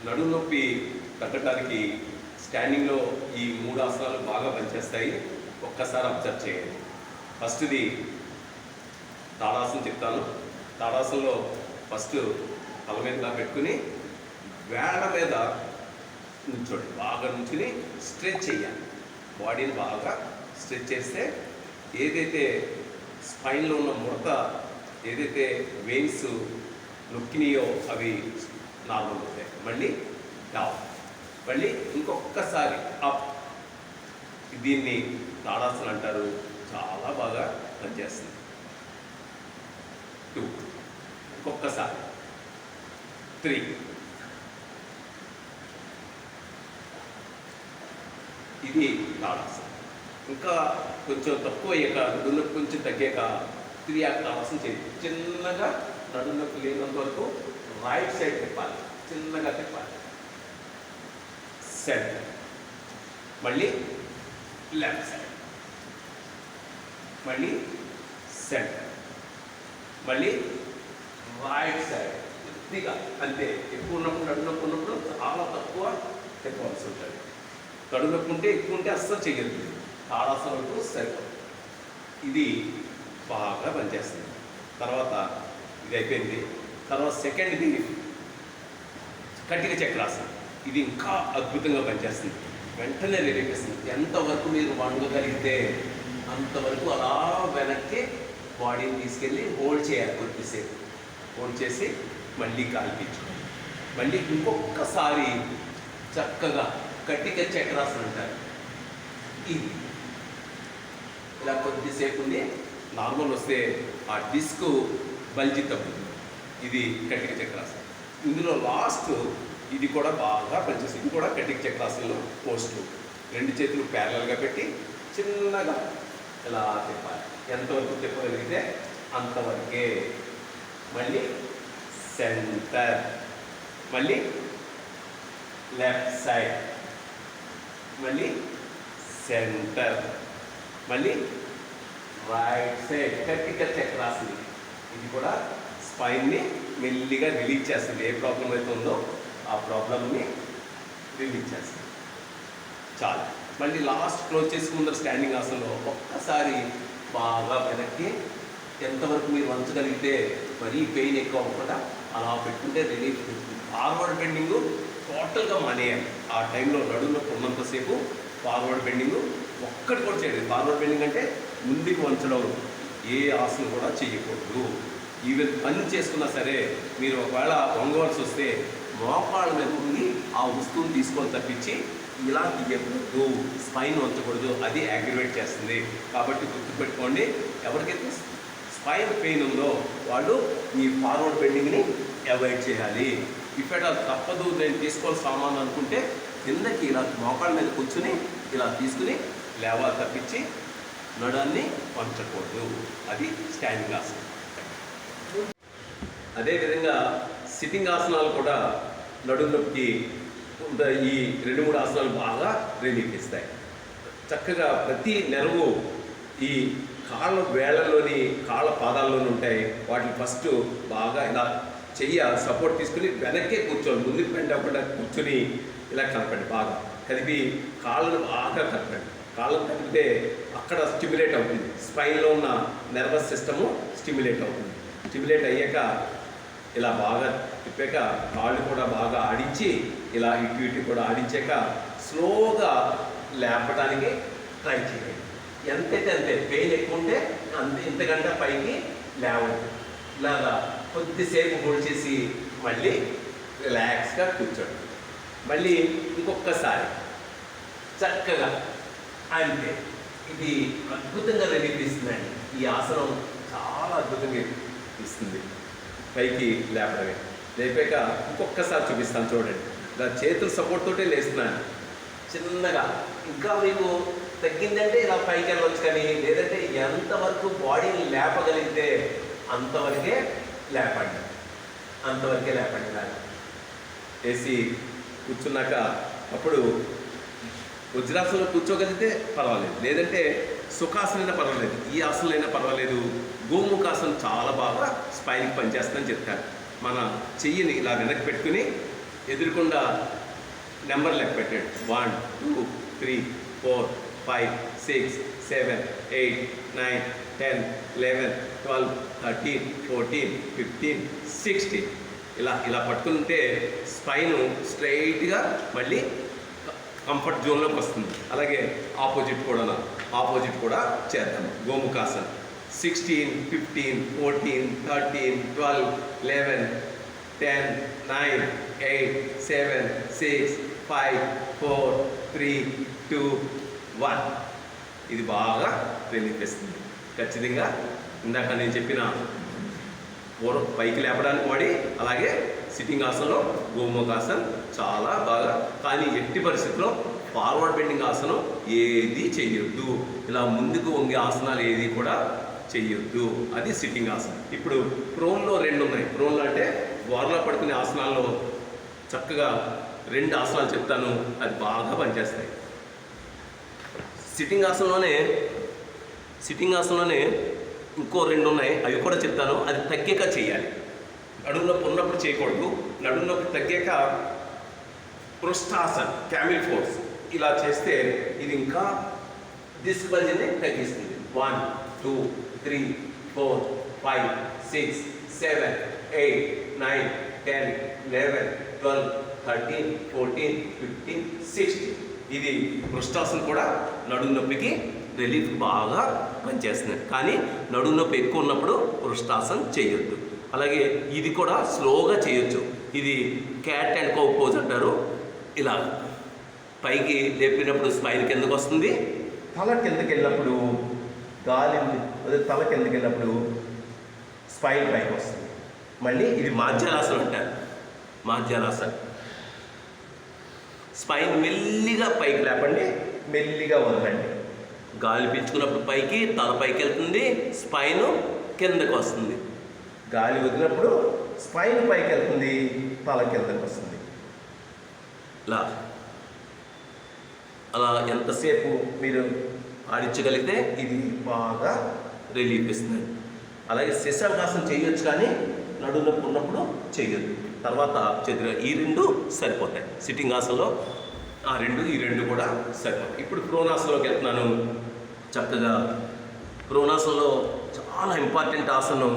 నడుము నొప్పి తగ్గడానికి స్టాండింగ్లో ఈ 3 ఆసనాలు బాగా పనిచేస్తాయి. ఒక్కసారి అబ్జర్వ్ చేయండి. ఫస్ట్ది తాడాసనం చెప్తాను. తాడాసనంలో ఫస్ట్ తల మీద పెట్టుకుని వేళ్ళ మీద నుంచోండి. బాగా నుంచుని స్ట్రెచ్ చేయాలి. బాడీని బాగా స్ట్రెచ్ చేస్తే ఏదైతే స్పైన్లో ఉన్న ముడత, ఏదైతే వెయిన్స్ నొక్కినాయో అవి నార్మల్ అవుతాయి. మళ్ళీ డౌన్, మళ్ళీ ఇంకొకసారి అప్. దీన్ని తాడాసనం అంటారు. చాలా బాగా పనిచేస్తుంది. 2, ఇంకొకసారి 3. ఇది తాడాసనం. ఇంకా కొంచెం తక్కువ అయ్యాక, నడునొప్పి కొంచెం తగ్గాక 3 తాడాసనం చేయాలి. చిన్నగా నడునొప్పి లేనంత వరకు రైట్ సైడ్ తిప్పాలి, చిన్నగా తిప్పాలి. సెంటర్, మళ్ళీ లెఫ్ట్ సైడ్, మళ్ళీ సెంటర్, మళ్ళీ రైట్ సైడ్. కొద్దిగా అంతే. ఎక్కువ ఉన్నప్పుడు, నడునొప్పి ఉన్నప్పుడు చాలా తక్కువ తిప్పవలసి ఉంటుంది. నడునొప్పి ఉంటే ఎక్కువ ఉంటే అస్సలు చేయగలుగుతుంది. తాడాసనం వరకు సరిపోతుంది. ఇది బాగా పనిచేస్తుంది. తర్వాత ఇది అయిపోయింది. తర్వాత సెకండ్ది కటిక చక్రాసనం. ఇది ఇంకా అద్భుతంగా పనిచేస్తుంది. వెంటనే రిలీఫ్ ఇస్తుంది. ఎంతవరకు మీరు వండగలిగితే అంతవరకు అలా వెనక్కి బాడీని తీసుకెళ్ళి హోల్డ్ చేయాలి. కొద్దిసేపు హోల్డ్ చేసి మళ్ళీ కాల్పించుకోండి. మళ్ళీ ఇంకొకసారి చక్కగా కటిక చక్రాసనం అంటారు. ఇది ఇలా కొద్దిసేపు ఉండి నార్మల్ వస్తే ఆ డిస్క్ బల్జి తగ్గుతుంది. ఇది కటిక చక్రాసనం. ఇందులో లాస్ట్ ఇది కూడా బాగా పనిచేస్తుంది. ఇది కూడా కటిక చక్రాసనంలో పోస్టు. 2 చేతులు ప్యారలల్గా పెట్టి చిన్నగా ఇలా తిప్పాలి. ఎంతవరకు తిప్పగలిగితే అంతవరకే. మళ్ళీ సెంటర్, మళ్ళీ లెఫ్ట్ సైడ్, మళ్ళీ సెంటర్, మళ్ళీ రైట్ సైడ్. కటిక చక్రాసనం. ఇది కూడా స్పైన్ని మెల్లిగా రిలీజ్ చేస్తుంది. ఏ ప్రాబ్లం అయితే ఉందో ఆ ప్రాబ్లమ్ని రిలీజ్ చేస్తుంది. చాలు. మళ్ళీ లాస్ట్ క్లోజ్ చేసి ముందర స్టాండింగ్ ఆసనంలో ఒక్కసారి బాగా వెనక్కి ఎంతవరకు మీరు వంచగలిగితే మరీ పెయిన్ ఎక్కువ అవ్వకుండా అలా పెట్టుకుంటే రిలీఫ్ ఉంటుంది. ఫార్వర్డ్ బెండింగ్ టోటల్గా మానేయాలి. ఆ టైంలో నడుమునొప్పి ఉన్నంతసేపు ఫార్వర్డ్ బెండింగ్ ఒక్కటి కూడా చేయలేదు. ఫార్వర్డ్ బెండింగ్ అంటే ముందుకు వంచడం. ఏ ఆసనం కూడా చేయకూడదు. ఈవెన్ పని చేసుకున్నా సరే మీరు ఒకవేళ వంగవలసి వస్తే మోకాళ్ళ మీద ఉండి ఆ వస్తువుని తీసుకొని తప్పించి ఇలా తీయకూడదు. స్పైన్ వంచకూడదు. అది యాగ్రివేట్ చేస్తుంది. కాబట్టి గుర్తుపెట్టుకోండి, ఎవరికైతే స్పైన్ పెయిన్ ఉందో వాళ్ళు మీ ఫార్వర్డ్ బెండింగ్ని అవాయిడ్ చేయాలి. ఇఫెట్ అది తప్పదు, నేను తీసుకోవాలి సామాన్ అనుకుంటే కిందకి ఇలా మోకాళ్ళ మీద కూర్చుని ఇలా తీసుకుని లేవాలి తప్పించి నడాన్ని వంచకూడదు. అది స్టాండింగ్ ఆసనం. అదేవిధంగా సిట్టింగ్ ఆసనాలు కూడా నడుము నొప్పికి ఈ 2-3 ఆసనాలు బాగా రిలీఫ్ ఇస్తాయి. చక్కగా ప్రతి నెరవు ఈ కాళ్ళ వేళ్ళలోని, కాళ్ళ పాదాల్లోని ఉంటాయి. వాటిని ఫస్ట్ బాగా ఇలా సపోర్ట్ తీసుకుని వెనక్కే కూర్చోండి. ముందుకు బెండ్ అవ్వకుండా కూర్చుని ఇలా కలపండి. బాగా కదిపి కాళ్ళను బాగా కలపండి. కాళ్ళను కదిపితే అక్కడ స్టిమ్యులేట్ అవుతుంది. స్పైన్లో ఉన్న నర్వస్ సిస్టము స్టిమ్యులేట్ అవుతుంది. స్టిమ్యులేట్ అయ్యాక ఇలా బాగా తిప్పాక కాళ్ళు కూడా బాగా ఆడించి ఇలా ఇటు కూడా ఆడించాక స్లోగా లేపడానికి ట్రై చేయండి. ఎంతైతే అంతే. పెయిన్ ఎక్కువ ఉంటే ఇంతకంటే పైకి లేవండి. ఇలాగా కొద్దిసేపు హోల్డ్ చేసి మళ్ళీ రిలాక్స్గా కూర్చోండి. మళ్ళీ ఇంకొకసారి చక్కగా అంతే. ఇది అద్భుతంగా రిలీఫ్ ఇస్తుందండి. ఈ ఆసనం చాలా అద్భుతంగా ఇస్తుంది. పైకి లేపడమే. లేపాక ఇంకొకసారి చూపిస్తాను చూడండి. ఇలా చేతుల సపోర్ట్ తోటే లేస్తున్నాను చిన్నగా. ఇంకా మీకు తగ్గిందంటే ఇలా పైకి వెళ్ళవచ్చు. కానీ లేదంటే ఎంతవరకు బాడీని లేపగలిగితే అంతవరకే లేపండి. వేసి కూర్చున్నాక అప్పుడు వజ్రాసనంలో కూర్చోగలిగితే పర్వాలేదు, లేదంటే సుఖాసనైనా పర్వాలేదు, ఈ ఆసనలైనా పర్వాలేదు. గోముఖాసనం చాలా బాగా స్పైన్కి పనిచేస్తుందని చెప్తారు. మన చెయ్యిని ఇలా వెనక్కి పెట్టుకుని ఎదురుకుండా నెంబర్ లెక్క పెట్టండి. 1 2 3 4 5 6 7 8 9 10 11 12 13 14 15 16 ఇలా పట్టుకుంటే స్పైన్ స్ట్రైట్గా మళ్ళీ కంఫర్ట్ జోన్లోకి వస్తుంది. అలాగే ఆపోజిట్ కూడా చేద్దాం. గోముఖాసన్ 16 15 14 13 12 11 10 9 8 7 6 5 4 3 2 1. ఇది బాగా రిలీఫ్ ఇస్తుంది. ఖచ్చితంగా ఇందాక నేను చెప్పిన పైకి లేపడానికి వాడి, అలాగే సిట్టింగ్ ఆసనంలో గోముఖాసన్ చాలా బాగా. కానీ ఎట్టి పరిస్థితుల్లో ఫార్వర్డ్ బెండింగ్ ఆసనం ఏది చెయ్యొద్దు. ఇలా ముందుకు వంగే ఆసనాలు ఏది కూడా చెయ్యొద్దు. అది సిట్టింగ్ ఆసనం. ఇప్పుడు ప్రోన్లో 2 ఉన్నాయి. ప్రోన్లో అంటే గోర్లో పడుకునే ఆసనాల్లో చక్కగా 2 ఆసనాలు చెప్తాను, అది బాగా పనిచేస్తాయి. సిట్టింగ్ ఆసనంలోనే ఇంకో 2 ఉన్నాయి, అవి కూడా చెప్తాను. అది తగ్గాక చేయాలి. నడుము నొప్పి ఉన్నప్పుడు చేయకూడదు. నడుము నొప్పి తగ్గాక పృష్ఠాసన్, క్యామిల్ ఫోర్స్ ఇలా చేస్తే ఇది ఇంకా డిస్క్ బల్జ్ని తగ్గిస్తుంది. 1 2 3 4 5 6 7 8 9 10 11 12 13 14 15 16. ఇది పృష్ఠాసన్ కూడా నడుము నొప్పికి రిలీఫ్ బాగా పనిచేస్తుంది. కానీ నడుము నొప్పి ఎక్కువ ఉన్నప్పుడు పృష్ఠాసన్ చేయొద్దు. అలాగే ఇది కూడా స్లోగా చేయొచ్చు. ఇది క్యాట్ అండ్ కౌ పోజ్ అంటారు. ఇలా పైకి లేపినప్పుడు స్పైన్ కిందకు వస్తుంది, తల కిందకి వెళ్ళినప్పుడు తల కిందకి వెళ్ళినప్పుడు స్పైన్ పైకి వస్తుంది. మళ్ళీ ఇది మాధ్యాలాసనం అంటారు. మాధ్యాలాసనం స్పైన్ మెల్లిగా పైకి లేపండి, మెల్లిగా వదలండి. గాలి పీల్చుకున్నప్పుడు పైకి, తల పైకి వెళ్తుంది, స్పైన్ కిందకు వస్తుంది. గాలి వదిలినప్పుడు స్పైన్ పైకి వెళ్తుంది, తల కిందకు వస్తుంది. అలా ఎంతసేపు మీరు ఆడించగలిగితే ఇది బాగా రిలీఫ్ ఇస్తుంది. అలాగే శశాంకాసనం చేయొచ్చు, కానీ నడుము నొప్పి ఉన్నప్పుడు చేయొద్దు. తర్వాత చతుర ఈ 2 సరిపోతాయి. సిట్టింగ్ ఆసనంలో ఈ రెండు కూడా సరిపోతాయి. ఇప్పుడు ప్రోనాసనంలోకి వెళ్తున్నాను. చక్కగా ప్రోనాసనంలో చాలా ఇంపార్టెంట్ ఆసనం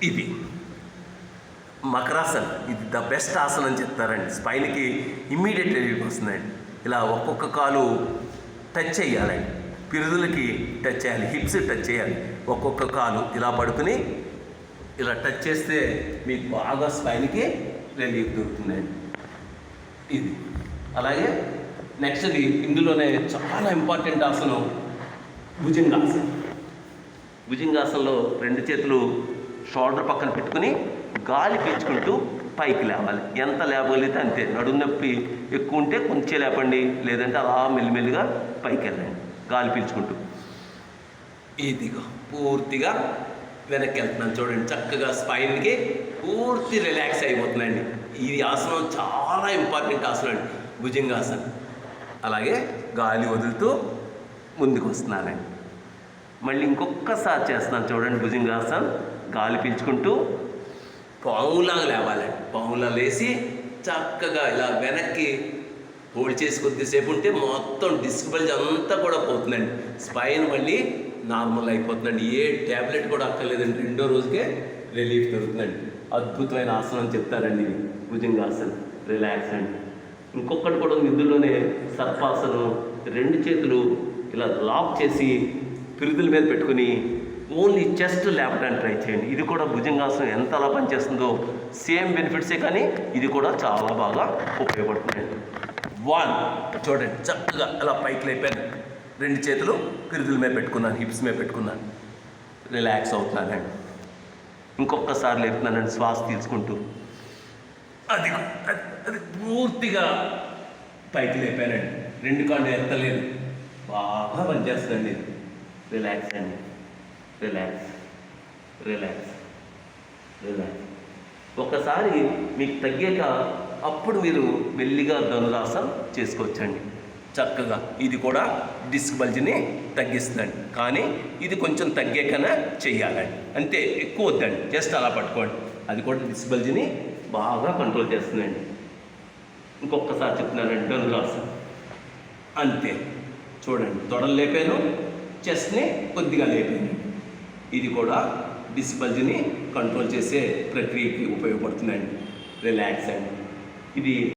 ఇది మకరాసన్. ఇది ద బెస్ట్ ఆసనం అని చెప్తారండి. స్పైన్కి ఇమ్మీడియట్ రిలీఫ్ వస్తుందండి. ఇలా ఒక్కొక్క కాలు టచ్ చేయాలండి, పిరుదులకి టచ్ చేయాలి, హిప్స్ టచ్ చేయాలి. ఒక్కొక్క కాలు ఇలా పడుకుని ఇలా టచ్ చేస్తే మీకు బాగా స్పైన్కి రిలీఫ్ దొరుకుతుందండి. ఇది అలాగే నెక్స్ట్ది ఇందులోనే చాలా ఇంపార్టెంట్ ఆసనం భుజంగాసనం. భుజంగాసనంలో 2 చేతులు షోల్డర్ పక్కన పెట్టుకుని గాలి పీల్చుకుంటూ పైకి లేవాలి. ఎంత లేపగలిగితే అంతే. నడుము నొప్పి ఎక్కువ ఉంటే కొంచెం లేపండి, లేదంటే అలా మెల్లిమెల్లిగా పైకి వెళ్ళండి గాలి పీల్చుకుంటూ. ఇదిగో పూర్తిగా వెనక్కి వెళ్తున్నాను చూడండి. చక్కగా స్పైన్కి పూర్తి రిలాక్స్ అయిపోతుందండి. ఈ ఆసనం చాలా ఇంపార్టెంట్ ఆసనం అండి, భుజంగాసనం. అలాగే గాలి వదులుతూ ముందుకు వస్తున్నానండి. మళ్ళీ ఇంకొకసారి చేస్తున్నాను చూడండి. భుజంగాసనం గాలి పీల్చుకుంటూ పాములాగా లేవాలండి. పాములా లేచి చక్కగా ఇలా వెనక్కి హోల్డ్ చేసి కొద్దిసేపు ఉంటే మొత్తం డిస్క్ బల్జ్ అంతా కూడా పోతుందండి. స్పైన్ మళ్ళీ నార్మల్ అయిపోతుందండి. ఏ ట్యాబ్లెట్ కూడా అక్కర్లేదండి. 2వ రోజుకే రిలీఫ్ దొరుకుతుందండి. అద్భుతమైన ఆసనం చెప్తారండి ఇది భుజంగాసనం. రిలాక్స్ అండి. ఇంకొకటి కూడా ఇందులోనే సర్పాసనం. 2 చేతులు ఇలా లాక్ చేసి పిరుదుల మీద పెట్టుకుని ఓన్లీ చెస్ట్ లేపడానికి ట్రై చేయండి. ఇది కూడా భుజంగాసనం ఎంత అలా పనిచేస్తుందో సేమ్ బెనిఫిట్సే, కానీ ఇది కూడా చాలా బాగా ఉపయోగపడుతుందండి. 1 చూడండి, చక్కగా అలా పైకి లేపాను. 2 చేతులు పిరుదుల మీద పెట్టుకున్నాను, హిప్స్ మీద పెట్టుకున్నాను, రిలాక్స్ అవుతున్నానండి. ఇంకొకసారి లేపుతున్నానండి శ్వాస తీసుకుంటూ. అది పూర్తిగా పైకి లేపానండి. 2 కాళ్ళు ఎత్తలేదు. బాగా పనిచేస్తుందండి. రిలాక్స్ అండి. Relax relax relax. ఒకసారి మీకు తగ్గాక అప్పుడు మీరు మెల్లిగా ధనురాసనం చేసుకోవచ్చండి. చక్కగా ఇది కూడా డిస్క్ బల్జ్ని తగ్గిస్తుందండి. కానీ ఇది కొంచెం తగ్గాకనే చెయ్యాలండి. అంతే, ఎక్కువ వద్దండి. జస్ట్ అలా పట్టుకోండి. అది కూడా డిస్క్ బల్జ్ని బాగా కంట్రోల్ చేస్తుందండి. ఇంకొకసారి చెప్తున్నానండి, డన్ లాస్ అంతే. చూడండి, తొడలు లేపాను, చెస్ట్ని కొద్దిగా లేపాను. ఇది కూడా డిస్క్ బల్జ్ని కంట్రోల్ చేసే ప్రక్రియకి ఉపయోగపడుతుందండి. రిలాక్స్ అండి. ఇది